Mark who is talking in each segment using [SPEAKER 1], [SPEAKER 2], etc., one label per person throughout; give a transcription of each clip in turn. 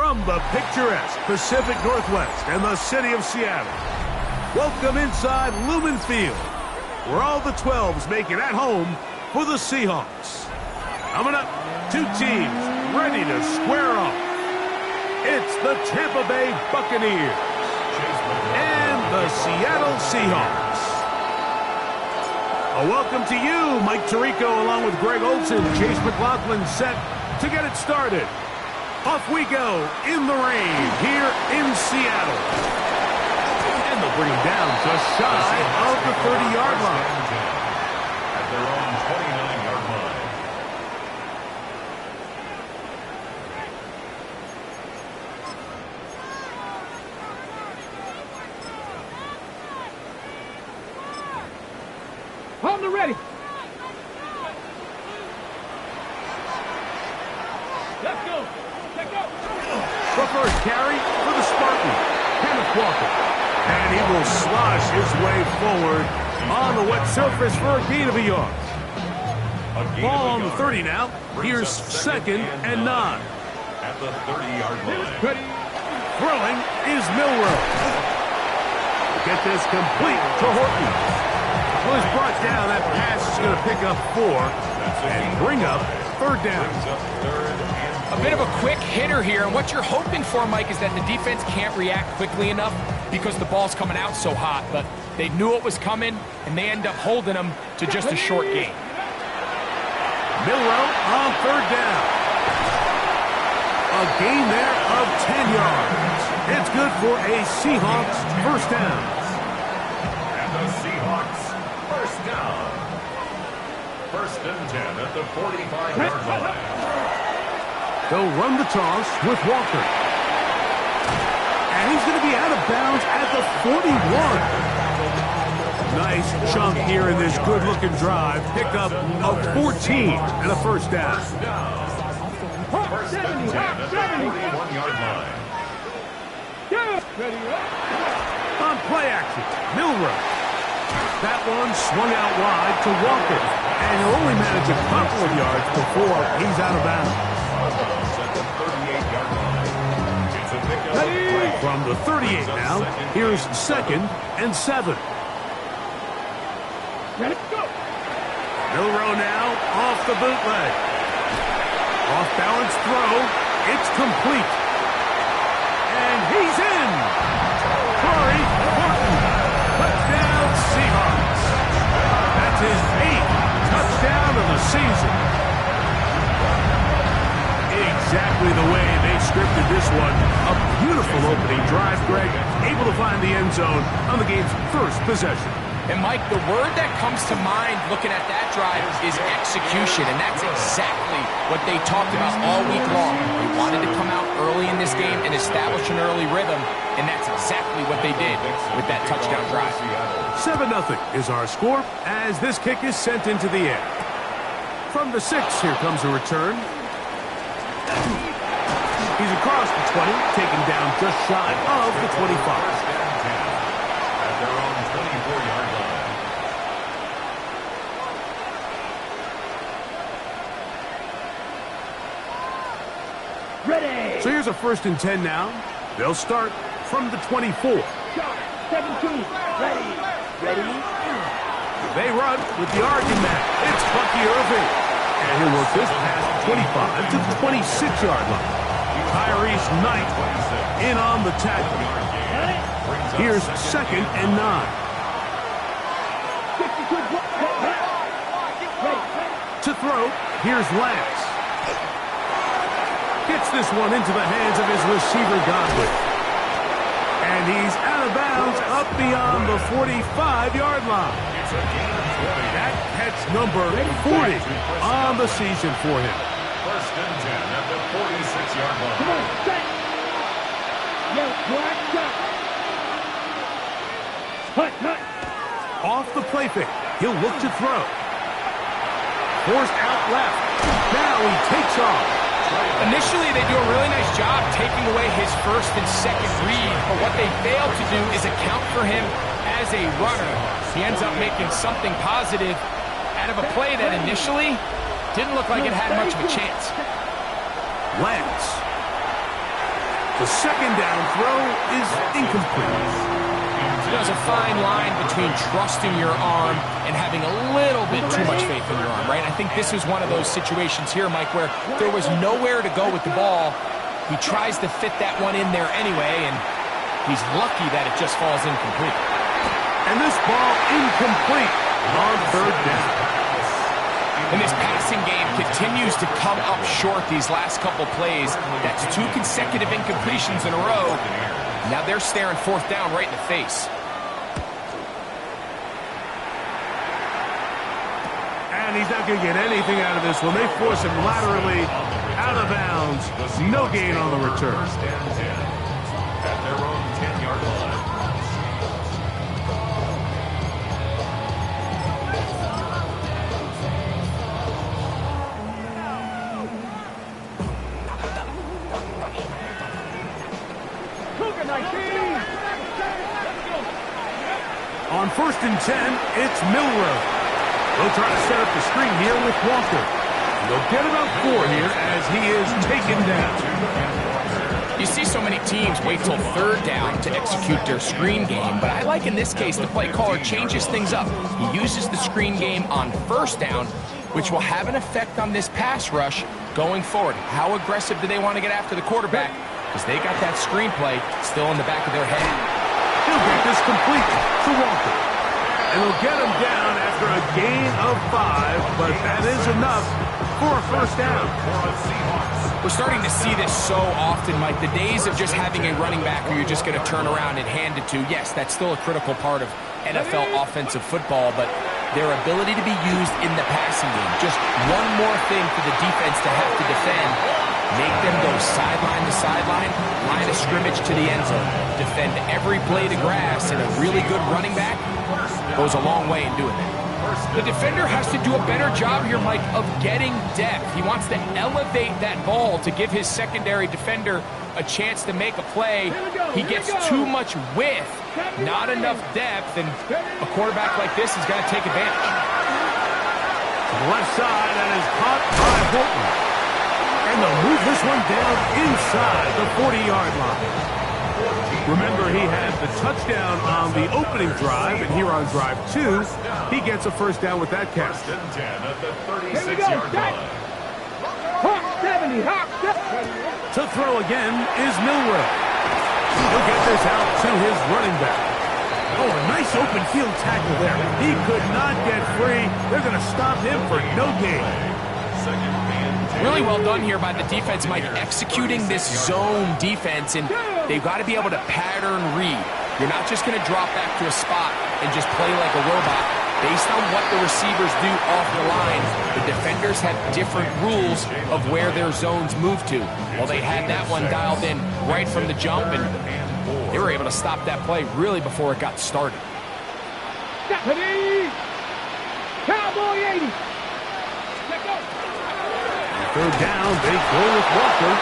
[SPEAKER 1] From the picturesque Pacific Northwest and the city of Seattle, welcome inside Lumen Field, where all the 12s make it at home for the Seahawks. Coming up, two teams ready to square off. It's the Tampa Bay Buccaneers and the Seattle Seahawks. A welcome to you, Mike Tirico, along with Greg Olson. Chase McLaughlin set to get it started. Off we go in the rain here in Seattle. And they'll bring him down just shy of the 30-yard line.
[SPEAKER 2] At their own 29-yard line.
[SPEAKER 3] On the ready. Let's go. Let's go.
[SPEAKER 1] The first carry for the Spartan, Kenneth Walker. And he will slosh his way forward on the wet surface for a gain of a yard. Ball on the 30 now. Here's second and 9.
[SPEAKER 2] At the 30-yard line.
[SPEAKER 1] Throwing is Milrow. Get this complete to Horton. Well, he's brought down. That pass is going to pick up 4 and bring up third down.
[SPEAKER 4] A bit of a quick hitter here, and what you're hoping for, Mike, is that the defense can't react quickly enough because the ball's coming out so hot, but they knew it was coming, and they end up holding them to just a short gain.
[SPEAKER 1] Milrow on third down. A gain there of 10 yards. It's good for a Seahawks first down.
[SPEAKER 2] And the Seahawks first down. First and 10 at the 45-yard line.
[SPEAKER 1] They'll run the toss with Walker. And he's going to be out of bounds at the 41. Nice chunk here in this good-looking drive. Pick up a 14 and a first down.
[SPEAKER 2] First and 10 at the 41-yard line.
[SPEAKER 1] On play action, Milrow. That one swung out wide to Walker. And he'll only manage a couple of yards before he's out of bounds. From the 38 now, here's second and 7. Milrow now off the bootleg. Off balance throw. It's complete. And he's in. Corey Horton. Touchdown Seahawks. That's his 8th touchdown of the season. Exactly the way they scripted this one. A beautiful opening drive, Greg. Able to find the end zone on the game's first possession.
[SPEAKER 4] And, Mike, the word that comes to mind looking at that drive is execution, and that's exactly what they talked about all week long. They wanted to come out early in this game and establish an early rhythm, and that's exactly what they did with that touchdown drive.
[SPEAKER 1] 7-0 is our score as this kick is sent into the air. From the 6, here comes a return. He's across the 20, taken down just shy of the 25.
[SPEAKER 2] At their own 24-yard line.
[SPEAKER 3] Ready.
[SPEAKER 1] So here's a first and 10 now. They'll start from the 24.
[SPEAKER 3] 17. Ready. Ready.
[SPEAKER 1] They run with the Argent man. It's Bucky Irving. And he'll work this past 25 to the 26-yard line. Tyrese Knight in on the tackle. Here's second and 9. To throw, here's Lance. Gets this one into the hands of his receiver, Godwin. And he's out of bounds up beyond the 45-yard line. That catch number 40 on the season for him.
[SPEAKER 2] First and 10 at the 46-yard line.
[SPEAKER 3] Come on, set. Yo, black up. Hut.
[SPEAKER 1] Off the play fake, he'll look to throw. Forced out left. Now he takes off.
[SPEAKER 4] Initially, they do a really nice job taking away his first and second read, but what they fail to do is account for him as a runner. He ends up making something positive out of a play that initially didn't look like it had much of a chance.
[SPEAKER 1] Lance. The second down throw is incomplete.
[SPEAKER 4] There's a fine line between trusting your arm and having a little bit too much faith in your arm, right? I think this is one of those situations here, Mike, where there was nowhere to go with the ball. He tries to fit that one in there anyway, and he's lucky that it just falls incomplete.
[SPEAKER 1] And this ball incomplete on third down.
[SPEAKER 4] And this passing game continues to come up short these last couple plays. That's 2 consecutive incompletions in a row. Now they're staring fourth down right in the face.
[SPEAKER 1] And he's not going to get anything out of this one. They force him laterally out of bounds. No gain on the return.
[SPEAKER 2] At their own 10-yard line.
[SPEAKER 1] On 1st and 10, it's Milroe. They'll try to set up the screen here with Walker. They'll get about 4 here as he is taken down.
[SPEAKER 4] You see so many teams wait till third down to execute their screen game, but I like in this case the play caller changes things up. He uses the screen game on first down, which will have an effect on this pass rush going forward. How aggressive do they want to get after the quarterback? Because they got that screenplay still in the back of their head.
[SPEAKER 1] He'll get this complete to Walker. And they'll get him down after a gain of 5, but that is enough for a first down.
[SPEAKER 4] We're starting to see this so often, Mike. The days of just having a running back who you're just going to turn around and hand it to, yes, that's still a critical part of NFL offensive football, but their ability to be used in the passing game, just one more thing for the defense to have to defend, make them go sideline to sideline, line of scrimmage to the end zone, defend every blade of grass, and a really good running back goes a long way in doing that. The defender has to do a better job here, Mike, of getting depth. He wants to elevate that ball to give his secondary defender a chance to make a play. He gets too much width, not enough depth, and a quarterback like this is going to take advantage.
[SPEAKER 1] To the left side, and is caught by Bolton. And they'll move this one down inside the 40-yard line. Remember, he had the touchdown on the opening drive, and here on drive 2, he gets a first down with that catch.
[SPEAKER 2] At the 36-yard line.
[SPEAKER 1] To throw again is Milroe. He'll get this out to his running back. Oh, a nice open field tackle there. He could not get free. They're going to stop him for no gain.
[SPEAKER 4] Really well done here by the defense, Mike, executing this zone defense, and they've got to be able to pattern read. You're not just going to drop back to a spot and just play like a robot. Based on what the receivers do off the line, the defenders have different rules of where their zones move to. Well, they had that one dialed in right from the jump, and they were able to stop that play really before it got started.
[SPEAKER 3] Cowboy 80.
[SPEAKER 1] Third down, they go with Walker,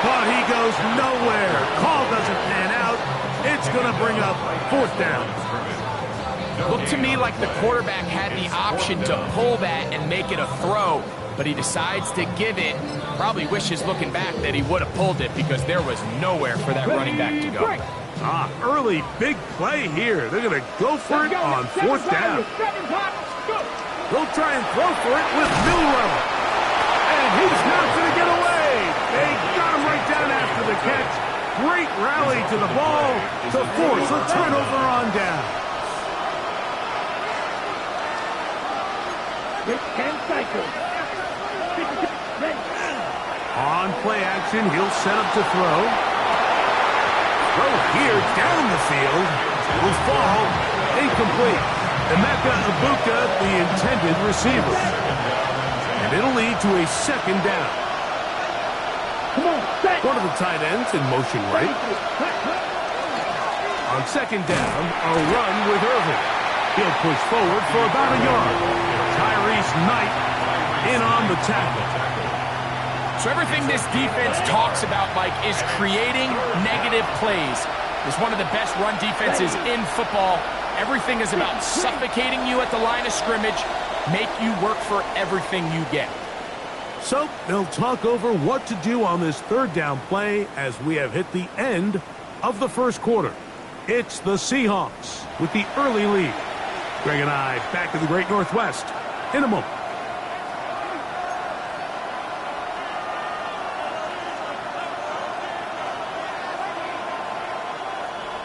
[SPEAKER 1] but he goes nowhere. Call doesn't pan out. It's going to bring up fourth down.
[SPEAKER 4] Looked to me like the quarterback had the option to pull that and make it a throw, but he decides to give it. Probably wishes looking back that he would have pulled it because there was nowhere for that running back to go.
[SPEAKER 1] Early big play here. They're going to go for it on fourth down. They'll try and throw for it with Milroe. And he's not going to get away. They got him right down after the catch. Great rally to the ball to force a turnover on down.
[SPEAKER 3] 10 cycles.
[SPEAKER 1] On play action, he'll set up to throw. Throw here down the field. Will fall incomplete. Emeka Ibuka, the intended receiver. And it'll lead to a second down.
[SPEAKER 3] Come on,
[SPEAKER 1] One of the tight ends in motion right. On second down, a run with Irvin. He'll push forward for about a yard. Tyrese Knight in on the tackle.
[SPEAKER 4] So everything this defense talks about, Mike, is creating negative plays. It's one of the best run defenses in football. Everything is about suffocating you at the line of scrimmage, make you work for everything you get.
[SPEAKER 1] So they'll talk over what to do on this third down play as we have hit the end of the first quarter. It's the Seahawks with the early lead. Greg and I back in the Great Northwest in a moment.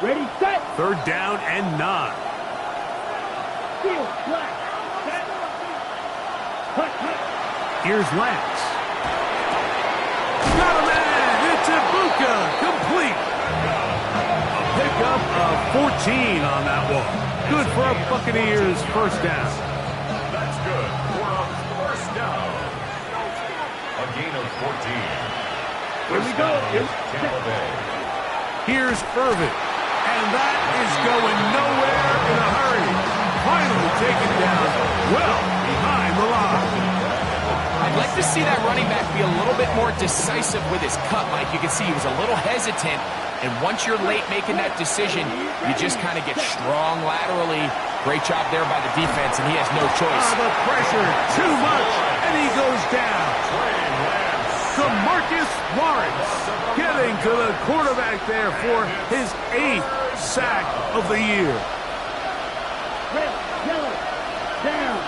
[SPEAKER 3] Ready, set.
[SPEAKER 1] Third down and 9.
[SPEAKER 3] Field, flat. Set. Hut, hut.
[SPEAKER 1] Here's Lance. Got a man. It's Ibuka. Complete. A pickup of 14 on that one. Good for a Buccaneers first down.
[SPEAKER 2] That's good for a first down. A gain of 14.
[SPEAKER 3] Here we go.
[SPEAKER 2] Tampa Bay.
[SPEAKER 1] Here's Irvin. And that is going nowhere in a hurry. Finally taken down well behind the line.
[SPEAKER 4] I'd like to see that running back be a little bit more decisive with his cut, Mike. You can see he was a little hesitant, and once you're late making that decision, you just kind of get strong laterally. Great job there by the defense, and he has no choice.
[SPEAKER 1] The pressure, too much, and he goes down. Marcus Lawrence getting to the quarterback there for his 8th sack of the year.
[SPEAKER 3] Red, yellow, down.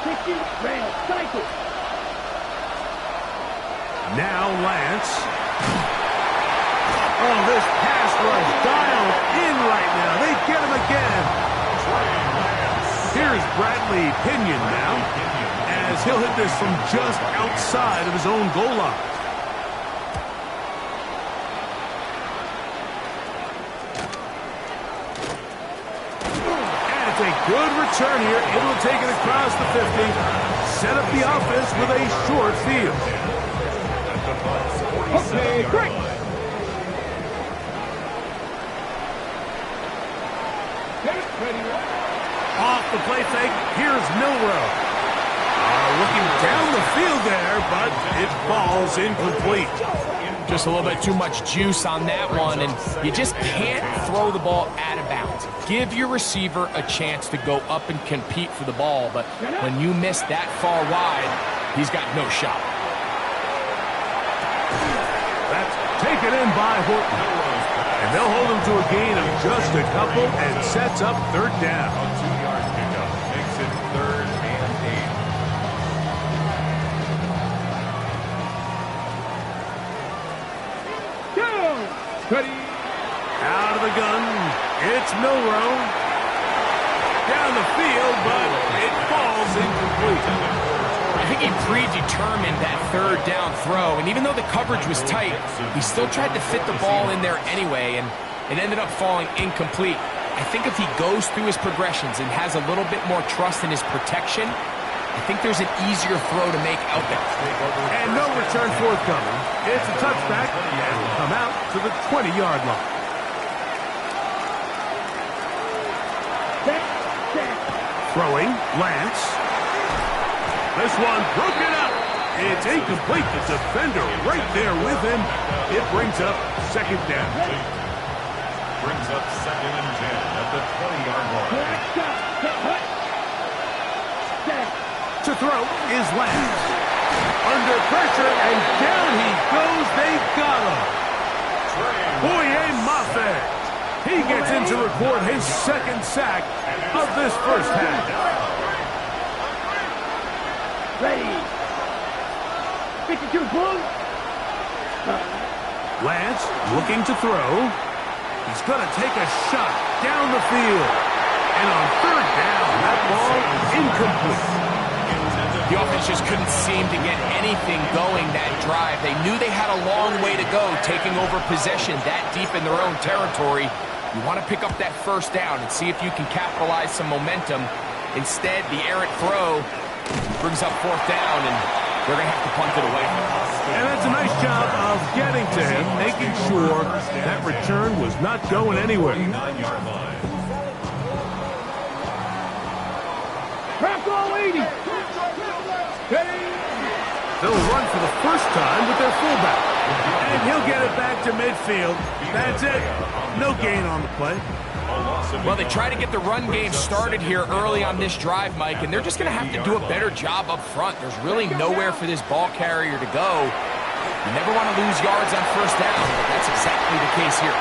[SPEAKER 3] 60, rail, cycle.
[SPEAKER 1] Now Lance. Oh, this pass rush dialed in right now. They get him again. Here's Bradley Pinion now, as he'll hit this from just outside of his own goal line. And it's a good return here, able to take it across the 50, set up the offense with a short field.
[SPEAKER 3] Okay, great.
[SPEAKER 1] Off the play fake, here's Milrow. Looking down the field there, but it falls incomplete.
[SPEAKER 4] Just a little bit too much juice on that one, and you just can't throw the ball out of bounds. Give your receiver a chance to go up and compete for the ball, but when you miss that far wide, he's got no shot.
[SPEAKER 1] That's taken in by Horton. And they'll hold him to a gain of just a couple and sets up third down.
[SPEAKER 2] A 2-yard pickup makes it 3rd and 8.
[SPEAKER 3] Down. Ready.
[SPEAKER 1] Out of the gun, it's Milrow. Down the field, but it falls incomplete.
[SPEAKER 4] I think he predetermined that third down throw, and even though the coverage was tight, he still tried to fit the ball in there anyway, and it ended up falling incomplete. I think if he goes through his progressions and has a little bit more trust in his protection, I think there's an easier throw to make out there.
[SPEAKER 1] And no return forthcoming. It's a touchback, and will come out to the 20-yard line. Throwing, Lance. This one broken up. It's incomplete. The defender right there with him. It brings up second down.
[SPEAKER 2] Brings up 2nd and 10 at the 20-yard line.
[SPEAKER 1] To throw is Lance. Under pressure, and down he goes. They got him. Boye Mafe. He gets in to record his 2nd sack of this first half.
[SPEAKER 3] Ready. 52 boom.
[SPEAKER 1] Lance looking to throw. He's going to take a shot down the field. And on third down, that ball incomplete.
[SPEAKER 4] The offense just couldn't seem to get anything going that drive. They knew they had a long way to go, taking over possession that deep in their own territory. You want to pick up that first down and see if you can capitalize some momentum. Instead, the errant throw brings up 4th down, and they're going to have to punt it away.
[SPEAKER 1] And that's a nice job of getting to him, making sure that return was not going anywhere.
[SPEAKER 2] 9-yard line.
[SPEAKER 3] Crack all 80.
[SPEAKER 1] They'll run for the first time with their fullback. And he'll get it back to midfield. That's it. No gain on the play.
[SPEAKER 4] Well, they try to get the run game started here early on this drive, Mike, and they're just going to have to do a better job up front. There's really nowhere for this ball carrier to go. You never want to lose yards on first down, but that's exactly the case here.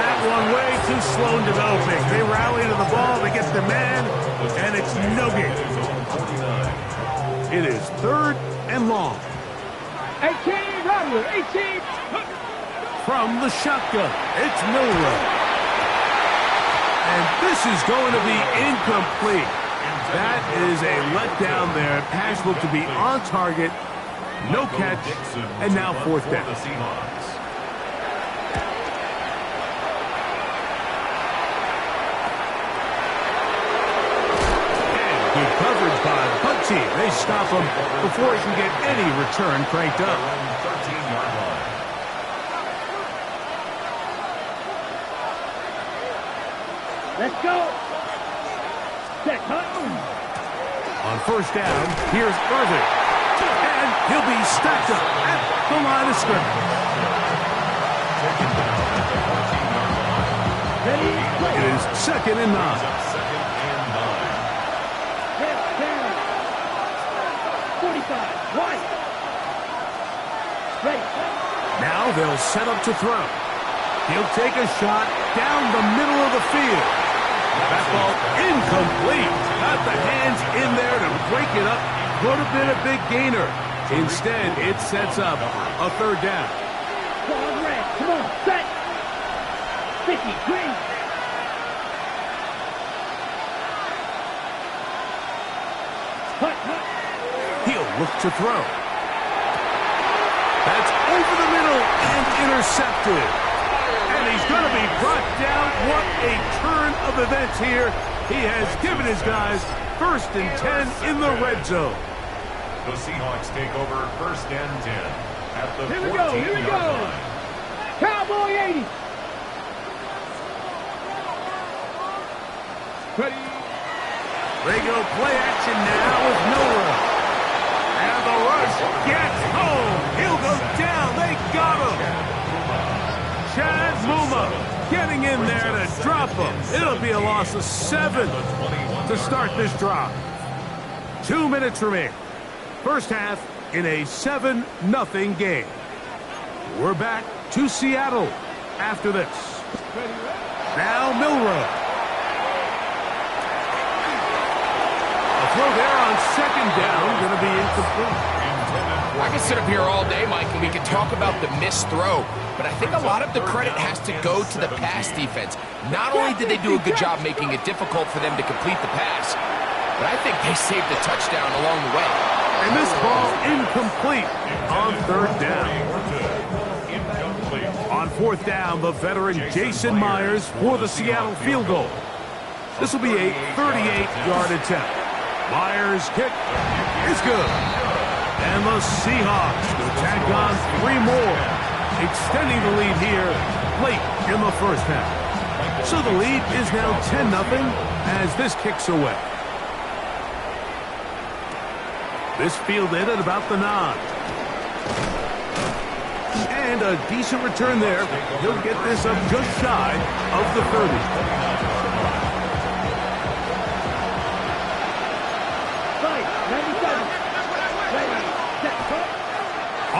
[SPEAKER 1] That one way too slow in developing. They rally to the ball, they get the man, and it's no gain. It is 3rd and long.
[SPEAKER 3] 18, Rodwood, 18.
[SPEAKER 1] From the shotgun, it's Milroe. And this is going to be incomplete. That is a letdown there. Pass looked to be on target. No catch, and now 4th down. And good coverage by the punt team. They stop him before he can get any return cranked up.
[SPEAKER 2] 13-yard line.
[SPEAKER 3] Let's go. Set, cut.
[SPEAKER 1] On 1st down, here's Irvin. And he'll be stacked up at the line of scrimmage.
[SPEAKER 3] Ready, go.
[SPEAKER 1] It is 2nd and 9.
[SPEAKER 2] Second and 9.
[SPEAKER 3] Left down. 45, right. Ready.
[SPEAKER 1] Now they'll set up to throw. He'll take a shot down the middle of the field. That ball incomplete. Got the hands in there to break it up. Could have been a big gainer. Instead, it sets up a 3rd down.
[SPEAKER 3] Ball red. Come on, set. 50, green. Hut, hut.
[SPEAKER 1] He'll look to throw. That's over the middle and intercepted. And he's going to be brought down. What a turn of events here. He has given his guys 1st and 10 in the red zone.
[SPEAKER 2] The Seahawks take over 1st and 10 at the 14-yard line.
[SPEAKER 3] Here we go, here we go. Cowboy 80. Ready.
[SPEAKER 1] They go play action now with Miller. And the rush gets home. He'll go down. They got him. Chad Muma getting in there to drop him. It'll be a loss of 7 to start this drive. 2 minutes remaining. 1st half in a 7-0 game. We're back to Seattle after this. Now Milroe. A throw there on 2nd down, going to be incomplete.
[SPEAKER 4] I can sit up here all day, Mike, and we can talk about the missed throw, but I think a lot of the credit has to go to the pass defense. Not only did they do a good job making it difficult for them to complete the pass, but I think they saved the touchdown along the way.
[SPEAKER 1] And this ball incomplete on 3rd down. On 4th down, the veteran Jason Myers for the Seattle field goal. This will be a 38-yard attempt. Myers' kick is good. And the Seahawks will tack on 3 more, extending the lead here late in the 1st half. So the lead is now 10-0 as this kicks away. This fielded at about the 9. And a decent return there. He'll get this up just shy of the 30.
[SPEAKER 3] Right, 97. Ready, set, cut.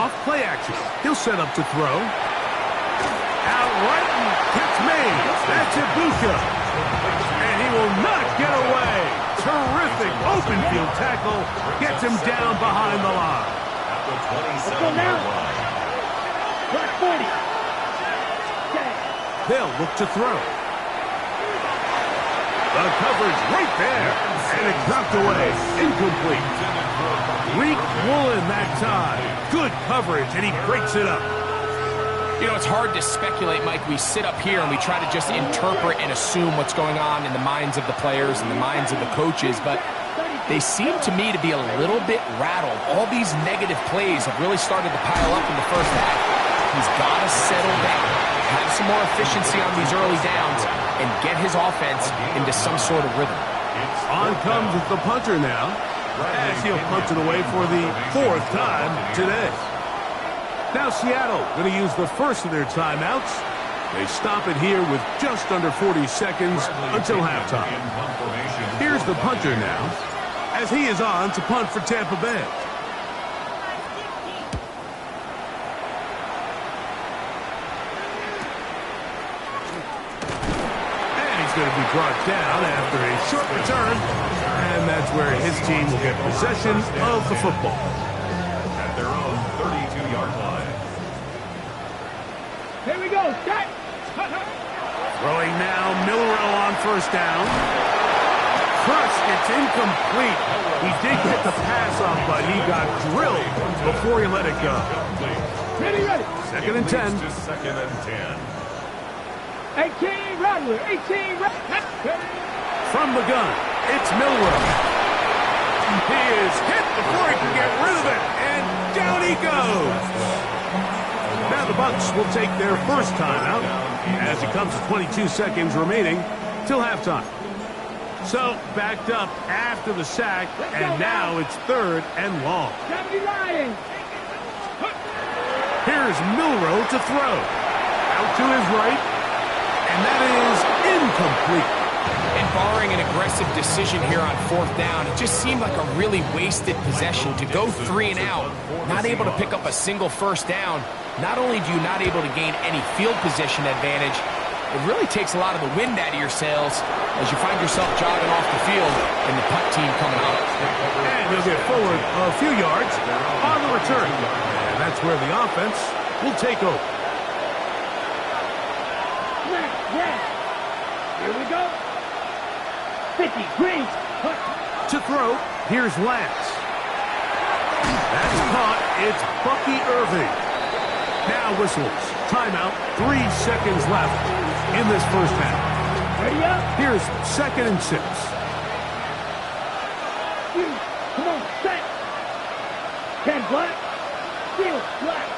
[SPEAKER 1] Off play action. He'll set up to throw. Out right and gets made. That's Ibuka. And he will not get away. Terrific open field tackle. Gets him down behind the line.
[SPEAKER 2] At the
[SPEAKER 3] Let's go
[SPEAKER 2] 27-yard
[SPEAKER 3] now.
[SPEAKER 2] line.
[SPEAKER 3] Black 40. Set.
[SPEAKER 1] They'll look to throw. The coverage right there. And it dropped away. Incomplete. Reek Woolen that time. Good coverage, and he breaks it up.
[SPEAKER 4] You know, it's hard to speculate, Mike. We sit up here and we try to just interpret and assume what's going on in the minds of the players and the minds of the coaches, but they seem to me to be a little bit rattled. All these negative plays have really started to pile up in the 1st half. He's got to settle down, have some more efficiency on these early downs, and get his offense into some sort of rhythm.
[SPEAKER 1] On comes the punter now, as he'll punch it away for the 4th time today. Now Seattle going to use the first of their timeouts They stop it here with just under 40 seconds until halftime. Here's the punter now, as he is on to punt for Tampa Bay. Going to be brought down after a short return, and that's where his team will get possession of the football.
[SPEAKER 2] At their own 32-yard line.
[SPEAKER 3] Here we go, set!
[SPEAKER 1] Throwing now, Milrow on first down. Crushed, it's incomplete. He did get the pass off, but he got drilled before he let it go.
[SPEAKER 3] Ready.
[SPEAKER 1] Second and 10.
[SPEAKER 2] Second and 10.
[SPEAKER 3] 18, Rattler, 18,
[SPEAKER 1] From the gun, it's Milrow. He is hit before he can get rid of it, and down he goes. Now the Bucs will take their first timeout as it comes to 22 seconds remaining till halftime. So backed up after the sack, and now it's third and long. Here's Milrow to throw. Out to his right. And that is incomplete.
[SPEAKER 4] And barring an aggressive decision here on fourth down, it just seemed like a really wasted possession to go 3 and out, not able to pick up a single first down. Not only do you not able to gain any field position advantage, it really takes a lot of the wind out of your sails as you find yourself jogging off the field and the punt team coming up.
[SPEAKER 1] And he'll get forward a few yards on the return. And that's where the offense will take over.
[SPEAKER 3] Here we go. 50, green.
[SPEAKER 1] To throw, here's Lance. That's caught. It's Bucky Irving. Now whistles. Timeout. 3 seconds left in this first half.
[SPEAKER 3] Ready up.
[SPEAKER 1] Here's second and 6.
[SPEAKER 3] Come on, set. 10 black. Field black.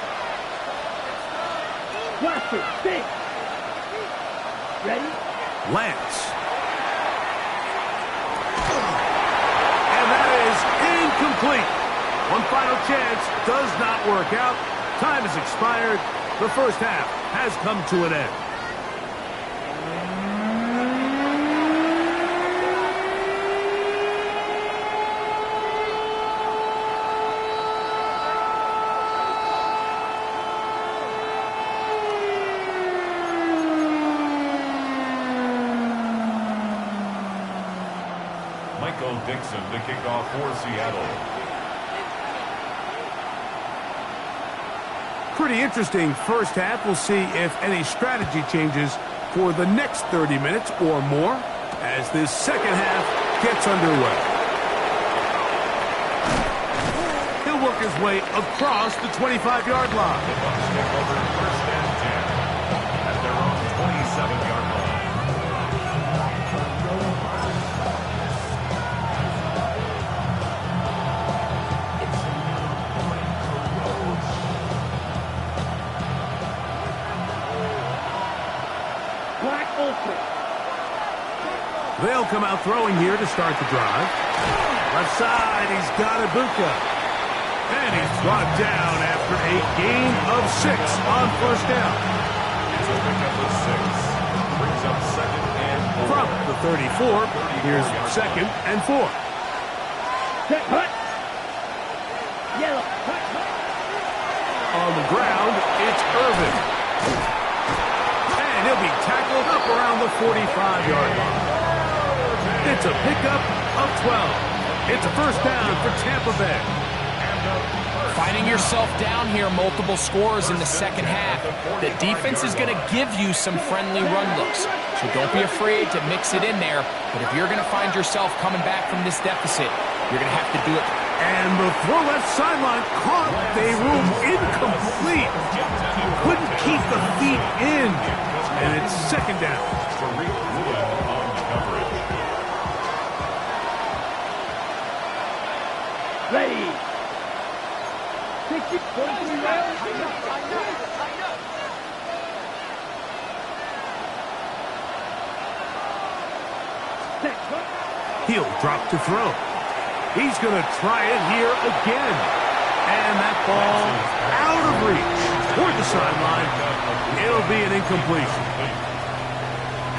[SPEAKER 3] Blaster, 6. Ready?
[SPEAKER 1] Lance. And that is incomplete. One final chance does not work out. Time has expired. The first half has come to an end.
[SPEAKER 2] Dixon to kick off for Seattle.
[SPEAKER 1] Pretty interesting first half. We'll see if any strategy changes for the next 30 minutes or more as this second half gets underway. He'll work his way across the 25-yard line.
[SPEAKER 2] The Bucs take over first and 10 at their own 27-yard line.
[SPEAKER 1] They'll come out throwing here to start the drive. Left side, he's got Ibuka. And he's brought down after a gain of 6 on first down.
[SPEAKER 2] It's a pickup of 6. Brings up second and 4.
[SPEAKER 1] From the 34, here's second and 4.
[SPEAKER 3] Hut. Yellow. Hut.
[SPEAKER 1] On the ground, it's Irvin. And he'll be tackled up around the 45-yard line. It's a pickup of 12. It's a first down for Tampa Bay.
[SPEAKER 4] Finding yourself down here multiple scores in the second half, the defense is going to give you some friendly run looks. So don't be afraid to mix it in there. But if you're going to find yourself coming back from this deficit, you're going to have to do it.
[SPEAKER 1] And the throw left sideline caught Bayroom incomplete. Couldn't keep the feet in. And it's second down.
[SPEAKER 3] Ready. 60, 43 rounds.
[SPEAKER 1] He'll drop to throw. He's going to try it here again. And that ball out of reach. toward the sideline. It'll be an incompletion.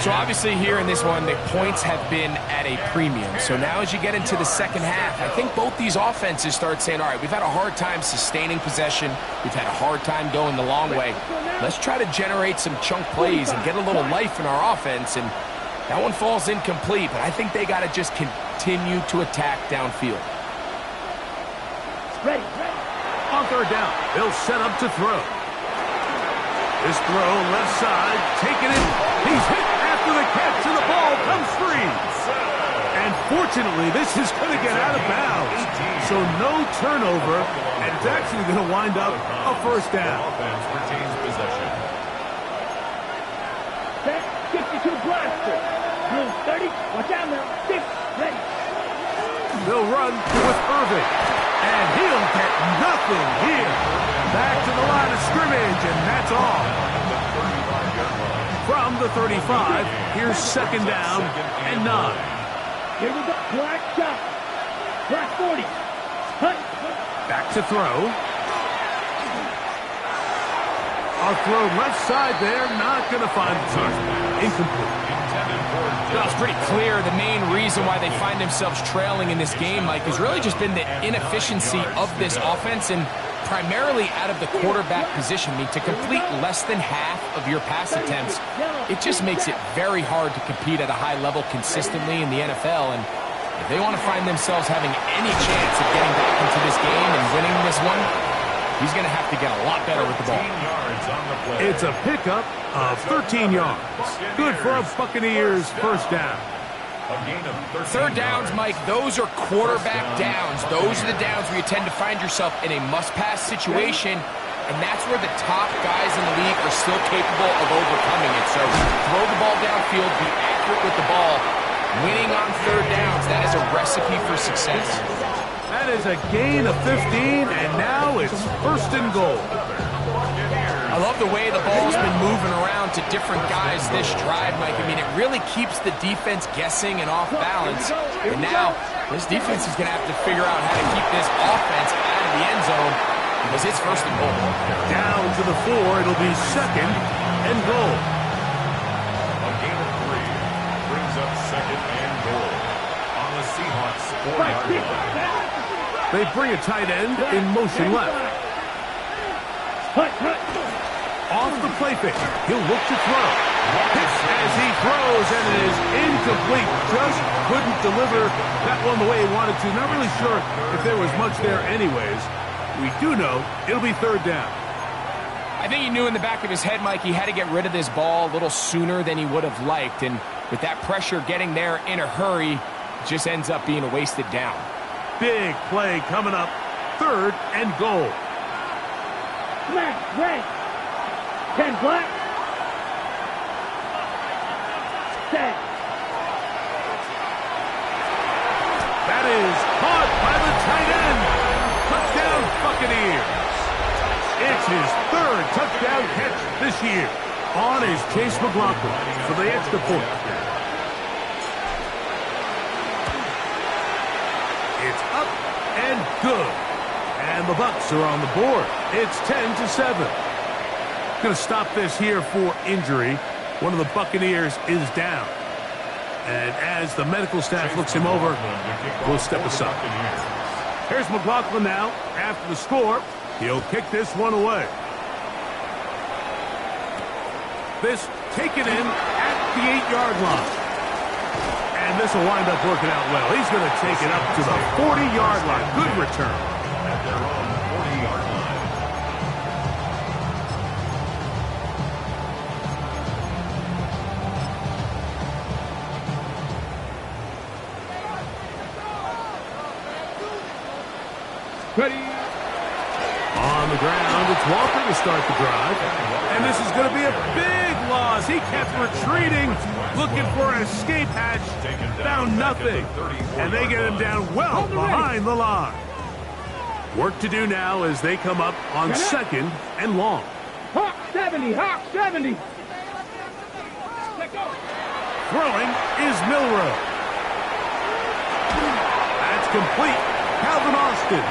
[SPEAKER 4] So obviously here in this one, the points have been at a premium. So now as you get into the second half, I think both these offenses start saying, all right, we've had a hard time sustaining possession. We've had a hard time going the long way. Let's try to generate some chunk plays and get a little life in our offense. And that one falls incomplete, but I think they got to just continue to attack downfield.
[SPEAKER 3] Ready.
[SPEAKER 1] On third down, they'll set up to throw. This throw, left side, taking it. He's hit after the catch, and the ball comes free. And fortunately, this is going to get out of bounds. So no turnover, and it's actually going to wind up a first down.
[SPEAKER 2] Offense retains possession.
[SPEAKER 3] Set, 62 blaster. Blue 30, watch out now. 6, ready.
[SPEAKER 1] They'll run with Irving. And he'll get nothing here. Back to the line of scrimmage, and that's all. From the 35, here's second down and 9.
[SPEAKER 3] Here we go. Black shot. Black 40. Hunt.
[SPEAKER 1] Back to throw. I'll throw left side there, not going to find the target. Incomplete.
[SPEAKER 4] Well, it's pretty clear the main reason why they find themselves trailing in this game, Mike, has really just been the inefficiency of this offense and primarily out of the quarterback position. I mean, to complete less than half of your pass attempts, it just makes it very hard to compete at a high level consistently in the NFL. And if they want to find themselves having any chance of getting back into this game and winning this one, he's going to have to get a lot better with the ball.
[SPEAKER 1] It's a pickup of 13 yards. Good for a Buccaneers first down.
[SPEAKER 4] Third downs, Mike, those are quarterback downs. Those are the downs where you tend to find yourself in a must-pass situation, and that's where the top guys in the league are still capable of overcoming it. So throw the ball downfield, be accurate with the ball. Winning on third downs, that is a recipe for success.
[SPEAKER 1] That is a gain of 15, and now it's first and goal.
[SPEAKER 4] I love the way the ball's been moving around to different guys this drive, Mike. I mean, it really keeps the defense guessing and off balance. And now, this defense is going to have to figure out how to keep this offense out of the end zone because it's first and goal.
[SPEAKER 1] Down to the 4, it'll be second and goal.
[SPEAKER 2] A gain of 3 brings up second and goal on the Seahawks 4-yard line.
[SPEAKER 1] They bring a tight end in motion left. Off the play fake. He'll look to throw. Hits as he throws, and it is incomplete. Just couldn't deliver that one the way he wanted to. Not really sure if there was much there anyways. We do know it'll be third down.
[SPEAKER 4] I think he knew in the back of his head, Mike, he had to get rid of this ball a little sooner than he would have liked. And with that pressure getting there in a hurry, it just ends up being a wasted down.
[SPEAKER 1] Big play coming up. Third and goal.
[SPEAKER 3] Black, red. 10 black. Set.
[SPEAKER 1] That is caught by the tight end. Touchdown, Buccaneers. It's his third touchdown catch this year. On is Chase McLaughlin for the extra point. It's up and good. And the Bucs are on the board. It's 10-7. Going to stop this here for injury. One of the Buccaneers is down. And as the medical staff looks him over, we'll step aside. Here's McLaughlin now. After the score, he'll kick this one away. This taken in at the 8-yard line. And this will wind up working out well. He's going to take it up to the 40-yard line. Good return.
[SPEAKER 2] At their own 40-yard line.
[SPEAKER 3] Ready.
[SPEAKER 1] On the ground, it's Walker to start the drive. And this is going to be a big loss. He kept retreating, looking for an escape hatch. Found nothing. And they get him down well behind the line. Work to do now as they come up on second and long.
[SPEAKER 3] Hawk 70, Hawk 70.
[SPEAKER 1] Throwing is Milrow. That's complete. Calvin Austin.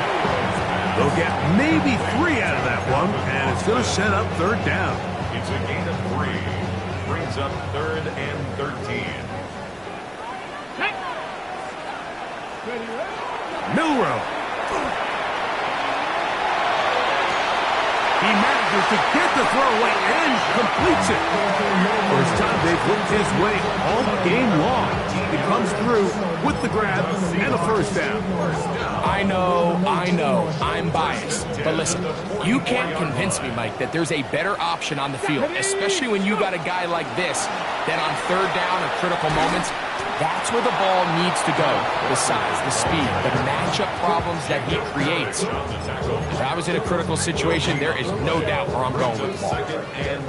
[SPEAKER 1] They'll get maybe 3 out of that one, and it's going to set up third down.
[SPEAKER 2] It's a gain of 3. Brings up 3rd and 13.
[SPEAKER 1] Milroe. He manages to get the throw away and completes it. First time they've looked his way all game long. He comes through with the grab and a first down.
[SPEAKER 4] I know, I'm biased. But listen, you can't convince me, Mike, that there's a better option on the field, especially when you got a guy like this that on third down or critical moments, that's where the ball needs to go. The size, the speed, the matchup problems that he creates. If I was in a critical situation, there is no doubt where I'm going with the ball.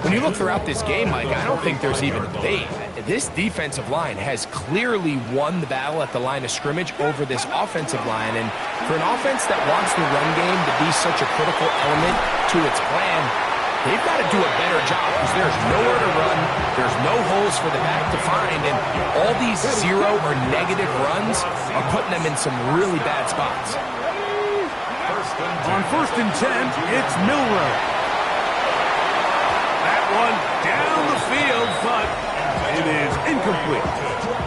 [SPEAKER 4] When you look throughout this game, Mike, I don't think there's even a debate. This defensive line has clearly won the battle at the line of scrimmage over this offensive line. And for an offense that wants the run game to be such a critical element to its plan, they've got to do a better job because there's nowhere to run, there's no holes for the back to find, and all these zero or negative runs are putting them in some really bad spots.
[SPEAKER 1] On 1st and 10, it's Milroe. That one down the field, but it is incomplete.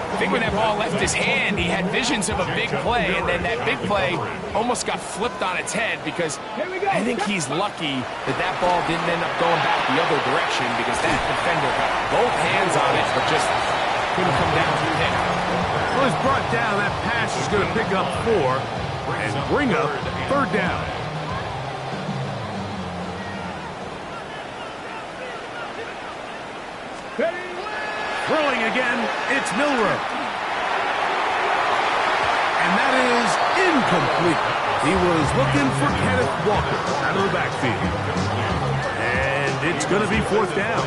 [SPEAKER 4] I think when that ball left his hand, he had visions of a big play, and then that big play almost got flipped on its head because I think he's lucky that that ball didn't end up going back the other direction because that defender got both hands on it but just couldn't come down to the pick.
[SPEAKER 1] Well, it's brought down. That pass is going to pick up 4 and bring up third down. Throwing again, it's Milroe. And that is incomplete. He was looking for Kenneth Walker out of the backfield. And it's going to be 4th down.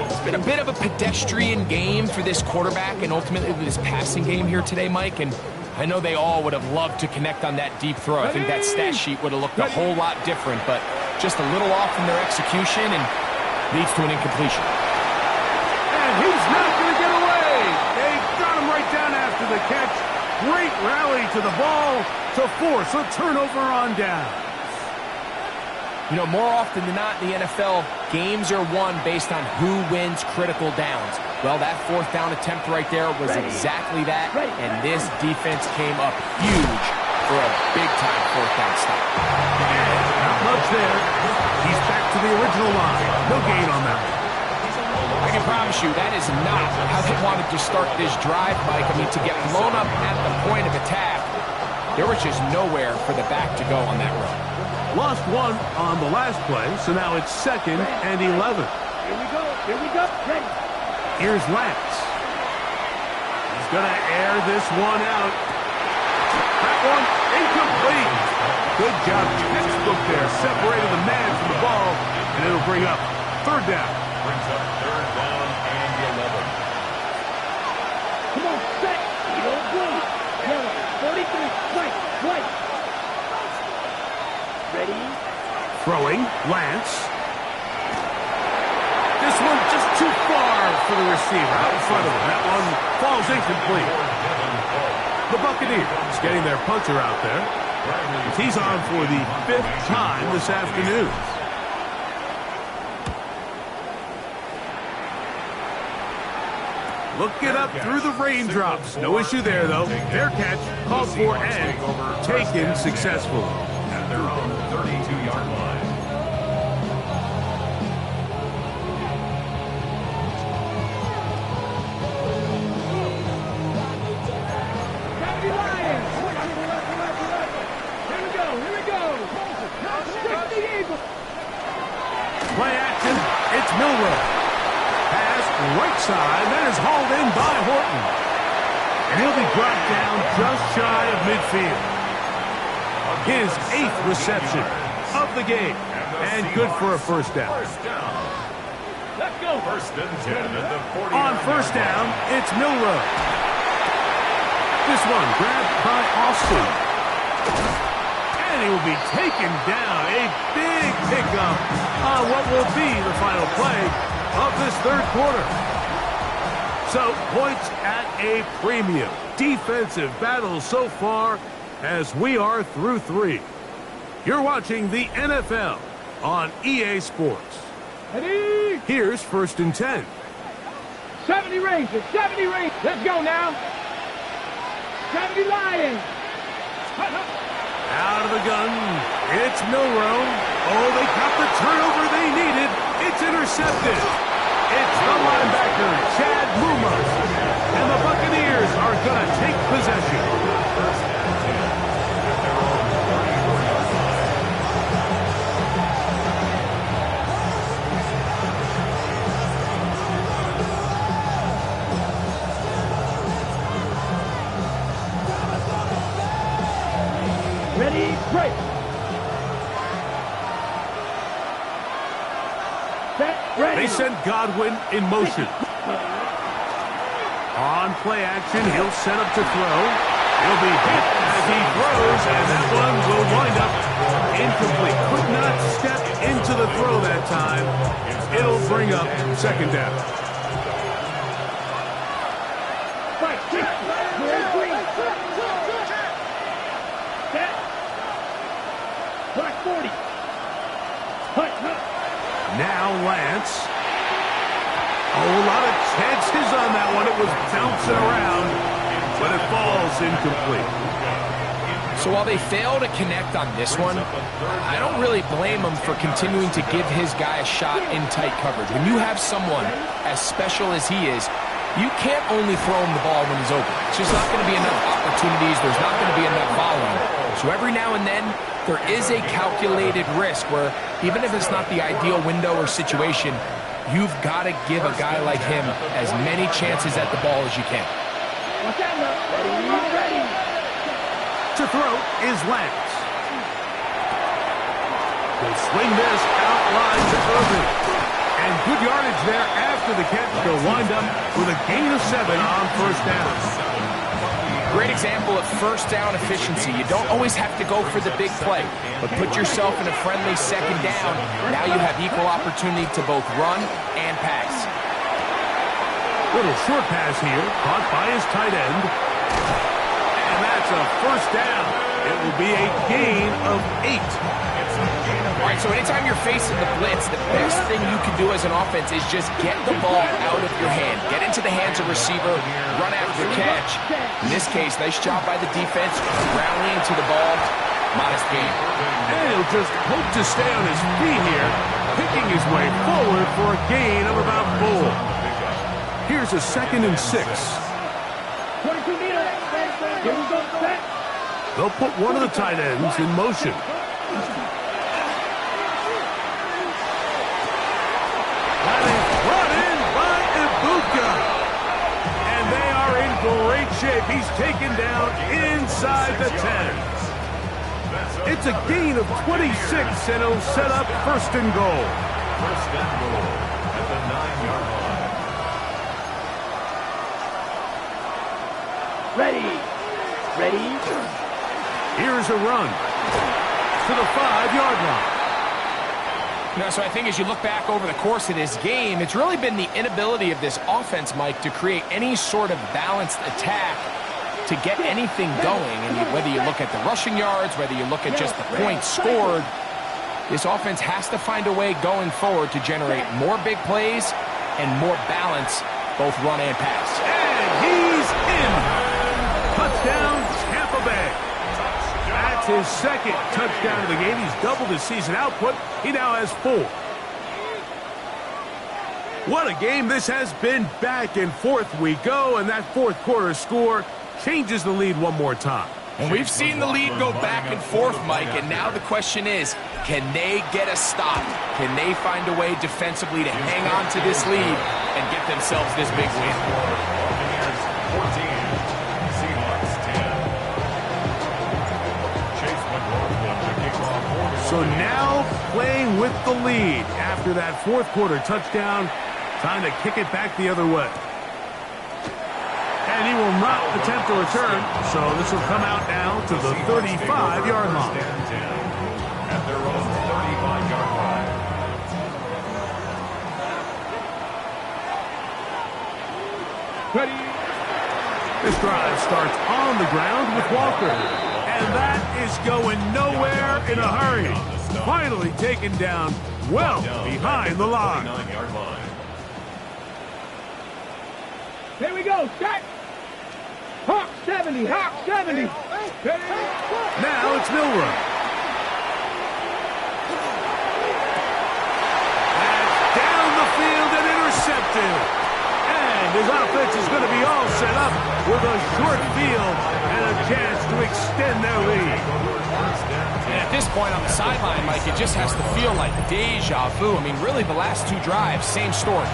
[SPEAKER 4] It's been a bit of a pedestrian game for this quarterback and ultimately this passing game here today, Mike. And I know they all would have loved to connect on that deep throw. I think that stat sheet would have looked a whole lot different, but just a little off in their execution and leads to an incompletion.
[SPEAKER 1] And he's not going to get away. They got him right down after the catch. Great rally to the ball to force a turnover on down.
[SPEAKER 4] You know, more often than not in the NFL, games are won based on who wins critical downs. Well, that 4th down attempt right there was exactly that, and this defense came up huge for a big-time 4th down stop.
[SPEAKER 1] And not much there. He's back to the original line. No gain on that one.
[SPEAKER 4] I can promise you that is not how they wanted to start this drive, Mike. I mean, to get blown up at the point of attack, there was just nowhere for the back to go on that run.
[SPEAKER 1] Lost 1 on the last play, so now it's 2nd and 11.
[SPEAKER 3] Here we go, ready.
[SPEAKER 1] Here's Lance. He's going to air this one out. That one incomplete. Good job, textbook there. Separated the man from the ball, and it'll bring up third down.
[SPEAKER 2] Brings up 3rd down and 11.
[SPEAKER 3] Come on, set. Yellow, blue. Yellow, 43, white. Ready?
[SPEAKER 1] Throwing, Lance. This one just too far for the receiver, out in front of him. That one falls incomplete. The Buccaneers getting their punter out there. He's on for the 5th time this afternoon. Looking up through the raindrops. No issue there, though. Fair catch, called for, and taken successfully.
[SPEAKER 2] At their own 32-yard line.
[SPEAKER 1] Play action, it's Milroe. Pass right side, that is hauled in by Horton. And he'll be brought down just shy of midfield. His 8th reception of the game, and good for a first down.
[SPEAKER 3] Let's go.
[SPEAKER 2] 1st and 10 at the 40.
[SPEAKER 1] On first down, it's Milroe. This one grabbed by Austin. And he will be taken down. A big pickup on what will be the final play of this 3rd quarter. So, points at a premium. Defensive battle so far as we are through 3. You're watching the NFL on EA Sports.
[SPEAKER 3] Ready?
[SPEAKER 1] Here's 1st and 10.
[SPEAKER 3] 70 Rangers, 70 Rangers. Let's go now. 70 Lions.
[SPEAKER 1] Out of the gun, it's Milrow. Oh, they got the turnover they needed. It's intercepted. It's the linebacker, Chad Muma. And the Buccaneers are going to take possession.
[SPEAKER 3] Ready, break. Set, ready.
[SPEAKER 1] They send Godwin in motion. On play action, he'll set up to throw. He'll be hit as he throws, and that one will wind up incomplete. Could not step into the throw that time. It'll bring up 2nd down.
[SPEAKER 3] Fight, kick, clear, green. Set. Black 40. Hut.
[SPEAKER 1] Now Lance. Oh, a lot of chances on that one. It was bouncing around, but it falls incomplete.
[SPEAKER 4] So while they fail to connect on this one, I don't really blame him for continuing to give his guy a shot in tight coverage. When you have someone as special as he is, you can't only throw him the ball when he's open. It's just not going to be enough opportunities. There's not going to be enough volume. So every now and then, there is a calculated risk where even if it's not the ideal window or situation, you've got to give a guy like him as many chances at the ball as you can.
[SPEAKER 3] Watch out now. Ready.
[SPEAKER 1] To throw is Lance. Will swing this outline to Grover. And good yardage there after the catch. They'll wind up with a gain of 7 on 1st down.
[SPEAKER 4] Great example of 1st down efficiency. You don't always have to go for the big play, but put yourself in a friendly 2nd down. Now you have equal opportunity to both run and pass.
[SPEAKER 1] Little short pass here, caught by his tight end. And that's a 1st down. It will be a gain of 8.
[SPEAKER 4] All right, so anytime you're facing the blitz, the best thing you can do as an offense is just get the ball out of your hand. Get into the hands of receiver, run after the catch. In this case, nice job by the defense, rallying to the ball. Modest gain.
[SPEAKER 1] And he'll just hope to stay on his feet here, picking his way forward for a gain of about 4. Here's a 2nd and 6.
[SPEAKER 3] 22 meters. Here we go, set.
[SPEAKER 1] They'll put one of the tight ends in motion. Great shape. He's taken down inside the 10. It's a gain of 26, and he'll set up 1st and goal.
[SPEAKER 2] 1st and goal at the 9-yard line.
[SPEAKER 3] Ready.
[SPEAKER 1] Here's a run to the 5-yard line.
[SPEAKER 4] So I think as you look back over the course of this game, it's really been the inability of this offense, Mike, to create any sort of balanced attack to get anything going. And whether you look at the rushing yards, whether you look at just the points scored, this offense has to find a way going forward to generate more big plays and more balance, both run and pass.
[SPEAKER 1] And he's in. Touchdown, Tampa Bay. That's his 2nd touchdown of the game. He's doubled his season output. He now has 4. What a game this has been. Back and forth we go, and that 4th quarter score changes the lead one more time.
[SPEAKER 4] And we've seen the lead go back and forth, Mike, and now the question is, can they get a stop? Can they find a way defensively to hang on to this lead and get themselves this big win?
[SPEAKER 2] Buccaneers 14, Seahawks 10.
[SPEAKER 1] So now playing with the lead after that 4th quarter touchdown, trying to kick it back the other way. And he will not attempt to return, so this will come out now to the 35-yard line.
[SPEAKER 2] At their own 35-yard line.
[SPEAKER 3] Ready.
[SPEAKER 1] This drive starts on the ground with Walker. And And that is going nowhere in a hurry. Finally taken down well behind the line.
[SPEAKER 2] 39-yard line.
[SPEAKER 3] Here we go, set. Hawk 70, Hawk 70.
[SPEAKER 1] Now it's Milrow. That's down the field and intercepted. And his offense is going to be all set up with a short field and a chance to extend their lead.
[SPEAKER 4] And at this point on the sideline, Mike, it just has to feel like deja vu. I mean, really, the last two drives, same story.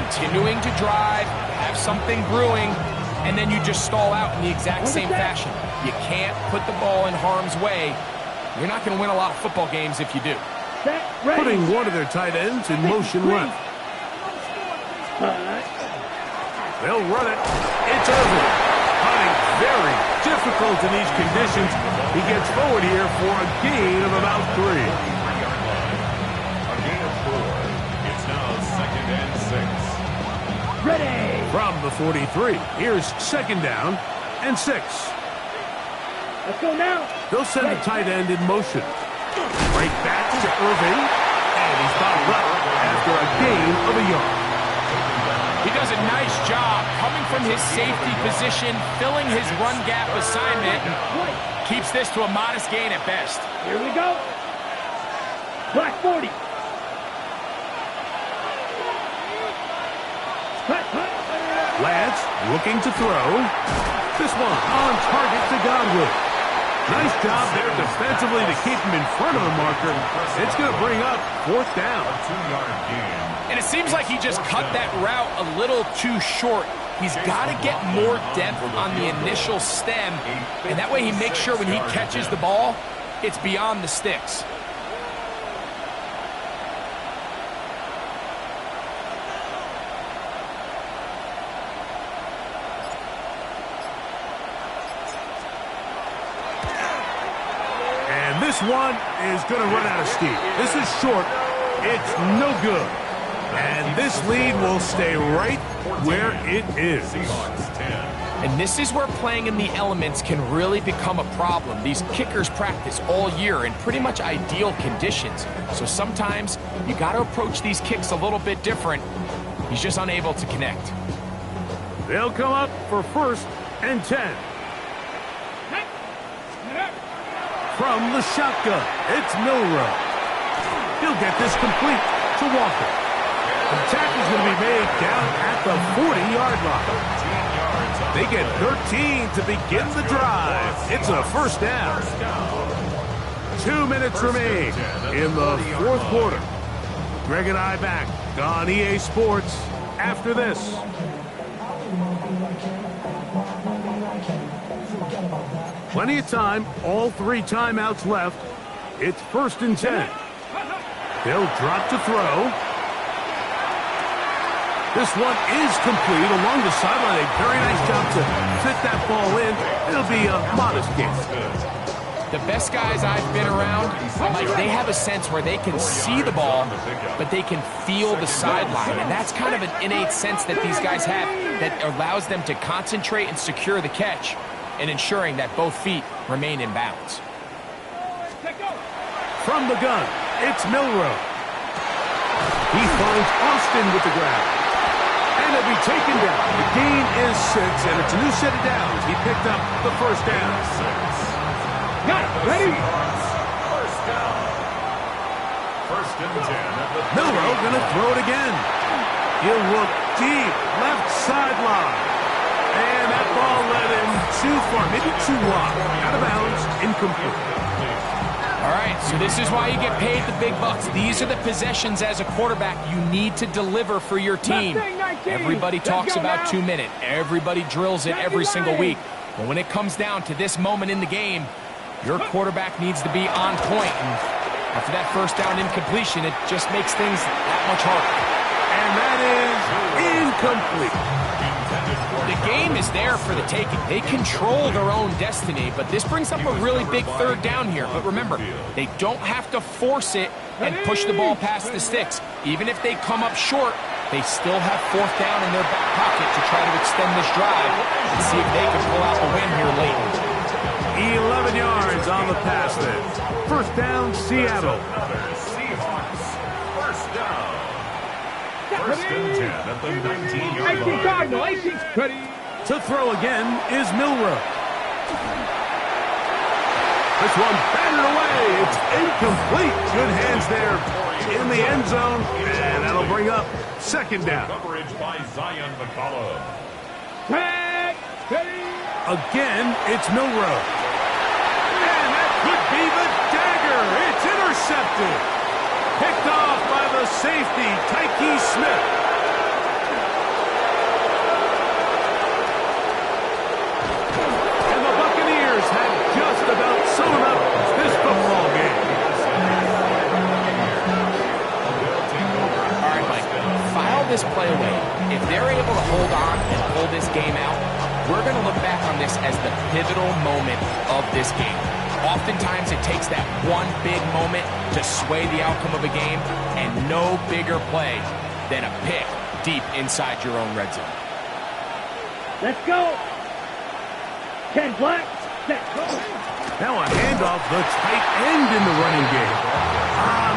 [SPEAKER 4] Continuing to drive, have something brewing, and then you just stall out in the exact same fashion. You can't put the ball in harm's way. You're not going to win a lot of football games if you do.
[SPEAKER 1] Putting one of their tight ends in motion left. They'll run it. It's Irvin. Hunting very difficult in these conditions. He gets forward here for a gain of about 3.
[SPEAKER 2] A gain of 4. It's now 2nd and 6.
[SPEAKER 3] Ready.
[SPEAKER 1] From the 43, here's 2nd down and 6.
[SPEAKER 3] Let's go now.
[SPEAKER 1] They'll send the tight end in motion. Right back to Irvin, and he's bottled up after a gain of a yard.
[SPEAKER 4] He does a nice job coming from his safety position, filling his run gap assignment, and keeps this to a modest gain at best.
[SPEAKER 3] Here we go. Black 40.
[SPEAKER 1] Lance looking to throw. This one on target to Godwin. Nice job there defensively to keep him in front of the marker. It's going to bring up 4th down.
[SPEAKER 2] A 2-yard gain.
[SPEAKER 4] And it seems like he just cut that route a little too short. He's got to get more depth on the initial stem, and that way he makes sure when he catches the ball, it's beyond the sticks.
[SPEAKER 1] And this one is going to run out of steam. This is short. It's no good. And this lead will stay right where it is.
[SPEAKER 2] Seahawks 10.
[SPEAKER 4] And this is where playing in the elements can really become a problem. These kickers practice all year in pretty much ideal conditions. So sometimes you got to approach these kicks a little bit different. He's just unable to connect.
[SPEAKER 1] They'll come up for 1st and 10. From the shotgun, it's Milrow. He'll get this complete to Walker. The tackle's going to be made down at the 40-yard line. They get 13 to begin the drive. It's a 1st down. 2 minutes remain in the 4th quarter. Greg and I back on EA Sports after this. Plenty of time, all 3 timeouts left. It's 1st and 10. They'll drop to throw. This one is complete along the sideline. A very nice job to fit that ball in. It'll be a modest gain.
[SPEAKER 4] The best guys I've been around, Mike, they have a sense where they can see the ball, but they can feel the sideline. And that's kind of an innate sense that these guys have that allows them to concentrate and secure the catch and ensuring that both feet remain in bounds.
[SPEAKER 1] From the gun, it's Milrow. He finds Austin with the grab. And he'll be taken down. The gain is 6, and it's a new set of downs. He picked up the 1st down.
[SPEAKER 3] Got it. Ready?
[SPEAKER 2] 1st down. 1st and 10.
[SPEAKER 1] Milrow going to throw it again. He'll look deep, left sideline. And that ball led him too far, maybe too wide. Out of bounds, incomplete.
[SPEAKER 4] All right, so this is why you get paid the big bucks. These are the possessions as a quarterback you need to deliver for your team. Everybody talks about 2 minutes. Everybody drills it every single week. But when it comes down to this moment in the game, your quarterback needs to be on point. And after that 1st down incompletion, it just makes things that much harder.
[SPEAKER 1] And that is incomplete.
[SPEAKER 4] The game is there for the taking. They control their own destiny, but this brings up a really big 3rd down here. But remember, they don't have to force it and push the ball past the sticks. Even if they come up short, they still have 4th down in their back pocket to try to extend this drive and see if they can pull out the win here late.
[SPEAKER 1] 11 yards on the pass there. First down, Seattle.
[SPEAKER 2] Seahawks. First down. First and 10 at the 19-yard
[SPEAKER 3] 18
[SPEAKER 2] line.
[SPEAKER 3] Cardinal, 18. Ready.
[SPEAKER 1] To throw again is Milrow. This one batted away. It's incomplete. Good hands there in the end zone. And that'll bring up second down.
[SPEAKER 2] Coverage by Zion McCollum.
[SPEAKER 3] Tag. Ready.
[SPEAKER 1] Again, it's Milrow. And that could be the dagger. It's intercepted. Picked off by the safety, Tyke Smith. And the Buccaneers had just about sewn up this football game.
[SPEAKER 4] All right, Mike, file this play away. If they're able to hold on and pull this game out, we're going to look back on this as the pivotal moment of this game. Oftentimes, it takes that one big moment to sway the outcome of a game, and no bigger play than a pick deep inside your own red zone.
[SPEAKER 3] Let's go. 10 black. Set. Go.
[SPEAKER 1] Now a handoff, the tight end in the running game.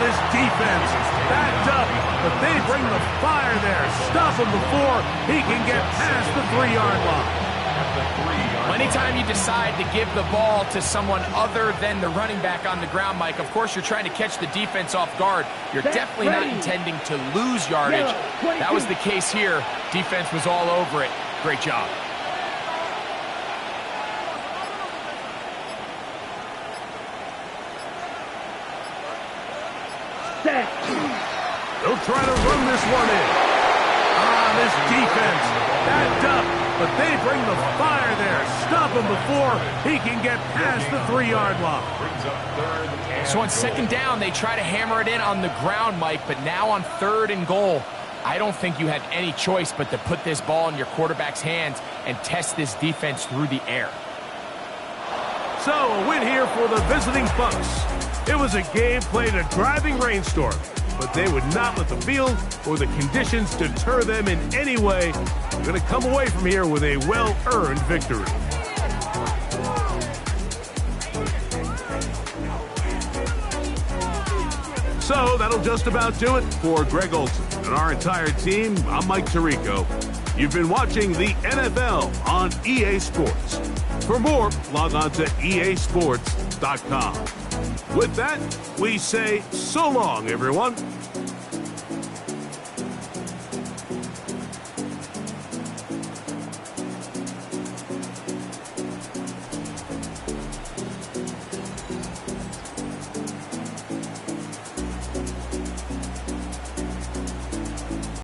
[SPEAKER 1] This defense backed up, but they bring the fire there. Stop him before he can get past the 3-yard line.
[SPEAKER 4] Anytime you decide to give the ball to someone other than the running back on the ground, Mike, of course you're trying to catch the defense off guard. You're definitely not intending to lose yardage. That was the case here. Defense was all over it. Great job.
[SPEAKER 3] Set.
[SPEAKER 1] They'll try to run this one in. This defense backed up, but they bring the fire there. Stop him before he can get past the 3-yard line.
[SPEAKER 4] So on second down, they try to hammer it in on the ground, Mike, but now on 3rd and goal, I don't think you have any choice but to put this ball in your quarterback's hands and test this defense through the air.
[SPEAKER 1] So a win here for the visiting Bucs. It was a game played in a driving rainstorm, but they would not let the field or the conditions deter them in any way. They're going to come away from here with a well-earned victory. So that'll just about do it for Greg Olson and our entire team. I'm Mike Tirico. You've been watching the NFL on EA Sports. For more, log on to easports.com. With that, we say so long, everyone.